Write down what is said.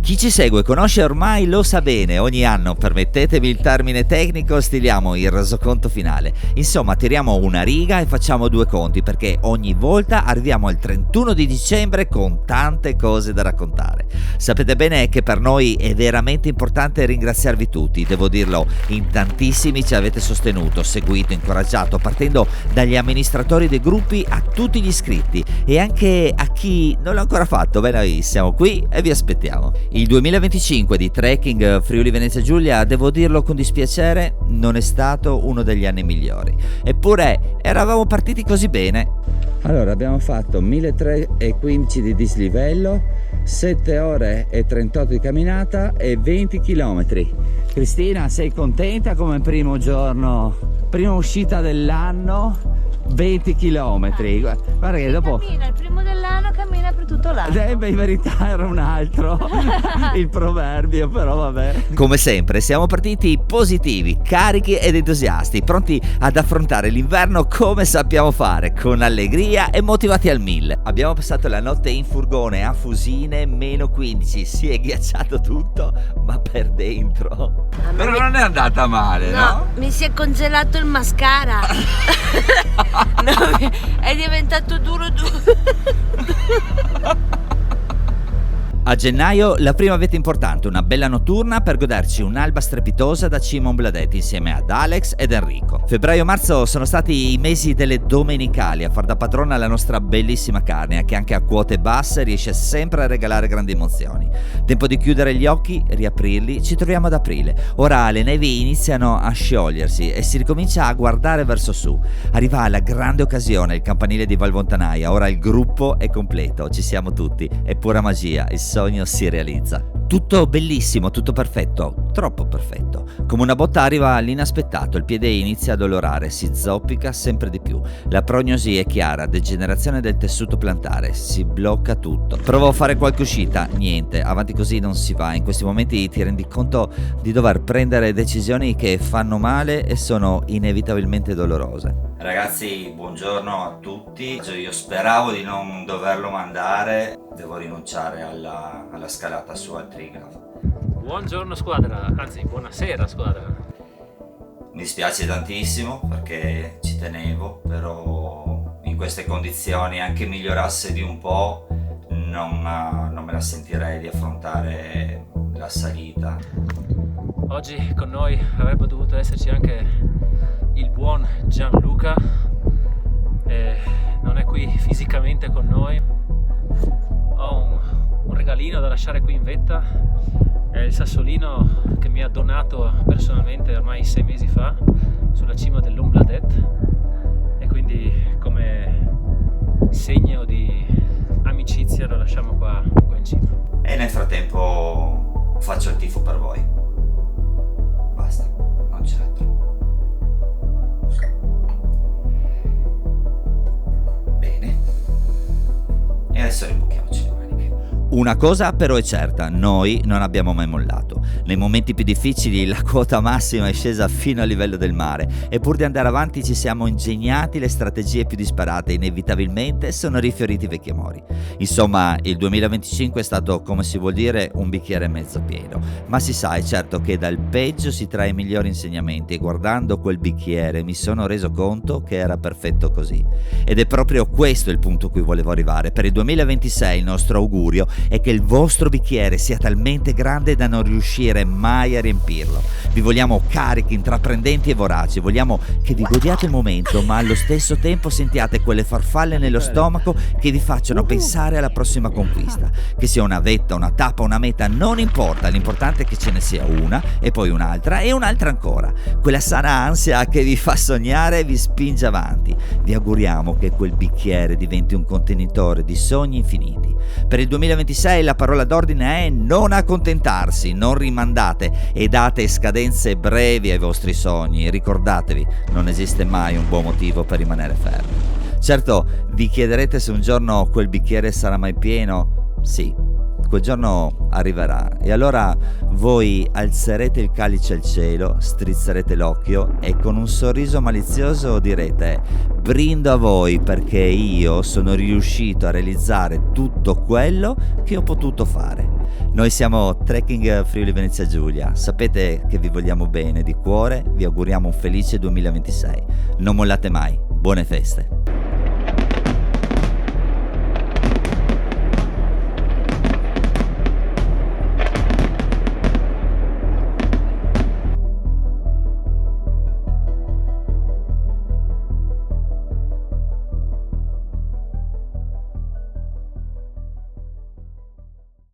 Chi ci segue conosce ormai, lo sa bene, ogni anno, permettetemi il termine tecnico, stiliamo il resoconto finale. Insomma, tiriamo una riga e facciamo due conti, perché ogni volta arriviamo al 31 di dicembre con tante cose da raccontare. Sapete bene che per noi è veramente importante ringraziarvi tutti, devo dirlo, in tantissimi ci avete sostenuto, seguito, incoraggiato, partendo dagli amministratori dei gruppi a tutti gli iscritti e anche a chi non l'ha ancora fatto. Beh, noi siamo qui e vi aspettiamo. Il 2025 di Trekking Friuli Venezia Giulia, devo dirlo con dispiacere, non è stato uno degli anni migliori. Eppure eravamo partiti così bene. Allora, abbiamo fatto 1315 di dislivello, 7 ore e 38 di camminata e 20 km. Cristina, sei contenta come primo giorno, prima uscita dell'anno? 20 km, guarda che dopo cammina, il primo dell'anno cammina per tutto l'anno. Beh, in verità era un altro il proverbio, però vabbè. Come sempre siamo partiti positivi, carichi ed entusiasti, pronti ad affrontare l'inverno come sappiamo fare, con allegria e motivati al 1000. Abbiamo passato la notte in furgone a Fusine, meno 15, si è ghiacciato tutto, ma per dentro. Però non è andata male, no? Mi si è congelato il mascara. No, è diventato duro. A gennaio la prima vetta importante, una bella notturna per goderci un'alba strepitosa da cima a Ombladet insieme ad Alex ed Enrico. Febbraio-marzo sono stati i mesi delle domenicali a far da padrona la nostra bellissima Carnia, che anche a quote basse riesce sempre a regalare grandi emozioni. Tempo di chiudere gli occhi, riaprirli, ci troviamo ad aprile. Ora le nevi iniziano a sciogliersi e si ricomincia a guardare verso su. Arriva la grande occasione, il campanile di Valvontanaia, ora il gruppo è completo, ci siamo tutti, è pura magia, il sogno si realizza. Tutto bellissimo, tutto perfetto, troppo perfetto. Come una botta arriva l'inaspettato, il piede inizia a dolorare, si zoppica sempre di più. La prognosi è chiara, degenerazione del tessuto plantare, si blocca tutto. Provo a fare qualche uscita, niente, avanti così non si va. In questi momenti ti rendi conto di dover prendere decisioni che fanno male e sono inevitabilmente dolorose. Ragazzi, buongiorno a tutti. Io speravo di non doverlo mandare, devo rinunciare alla scalata su al Triglav. Buongiorno squadra, anzi buonasera squadra. Mi dispiace tantissimo perché ci tenevo, però in queste condizioni, anche migliorasse di un po', non me la sentirei di affrontare la salita. Oggi con noi avrebbe dovuto esserci anche il buon Gianluca, non è qui fisicamente con noi. Ho un regalino da lasciare qui in vetta, è il sassolino che mi ha donato personalmente ormai 6 mesi fa sulla cima dell'Ombladet, e quindi come segno di amicizia lo lasciamo qua in cima. E nel frattempo faccio il tifo per voi. Basta, non c'è altro. Bene. E adesso rimbocchiamoci le maniche. Una cosa però è certa, noi non abbiamo mai mollato. Nei momenti più difficili la quota massima è scesa fino al livello del mare e pur di andare avanti ci siamo ingegnati le strategie più disparate e inevitabilmente sono rifioriti i vecchi amori. Insomma, il 2025 è stato, come si vuol dire, un bicchiere mezzo pieno. Ma si sa, è certo che dal peggio si trae i migliori insegnamenti e guardando quel bicchiere mi sono reso conto che era perfetto così. Ed è proprio questo il punto a cui volevo arrivare. Per il 2026 il nostro augurio è che il vostro bicchiere sia talmente grande da non riuscire mai a riempirlo. Vi vogliamo carichi, intraprendenti e voraci, vogliamo che vi godiate il momento, ma allo stesso tempo sentiate quelle farfalle nello stomaco che vi facciano pensare alla prossima conquista. Che sia una vetta, una tappa, una meta, non importa, l'importante è che ce ne sia una e poi un'altra e un'altra ancora. Quella sana ansia che vi fa sognare e vi spinge avanti. Vi auguriamo che quel bicchiere diventi un contenitore di sogni infiniti. Per il 2026 la parola d'ordine è non accontentarsi, non rimandate e date scadenze brevi ai vostri sogni. Ricordatevi, non esiste mai un buon motivo per rimanere fermi. Certo, vi chiederete se un giorno quel bicchiere sarà mai pieno? Sì, quel giorno arriverà e allora voi alzerete il calice al cielo, strizzerete l'occhio e con un sorriso malizioso direte: brindo a voi perché io sono riuscito a realizzare tutto quello che ho potuto fare. Noi siamo Trekking Friuli Venezia Giulia, sapete che vi vogliamo bene di cuore, vi auguriamo un felice 2026. Non mollate mai, buone feste!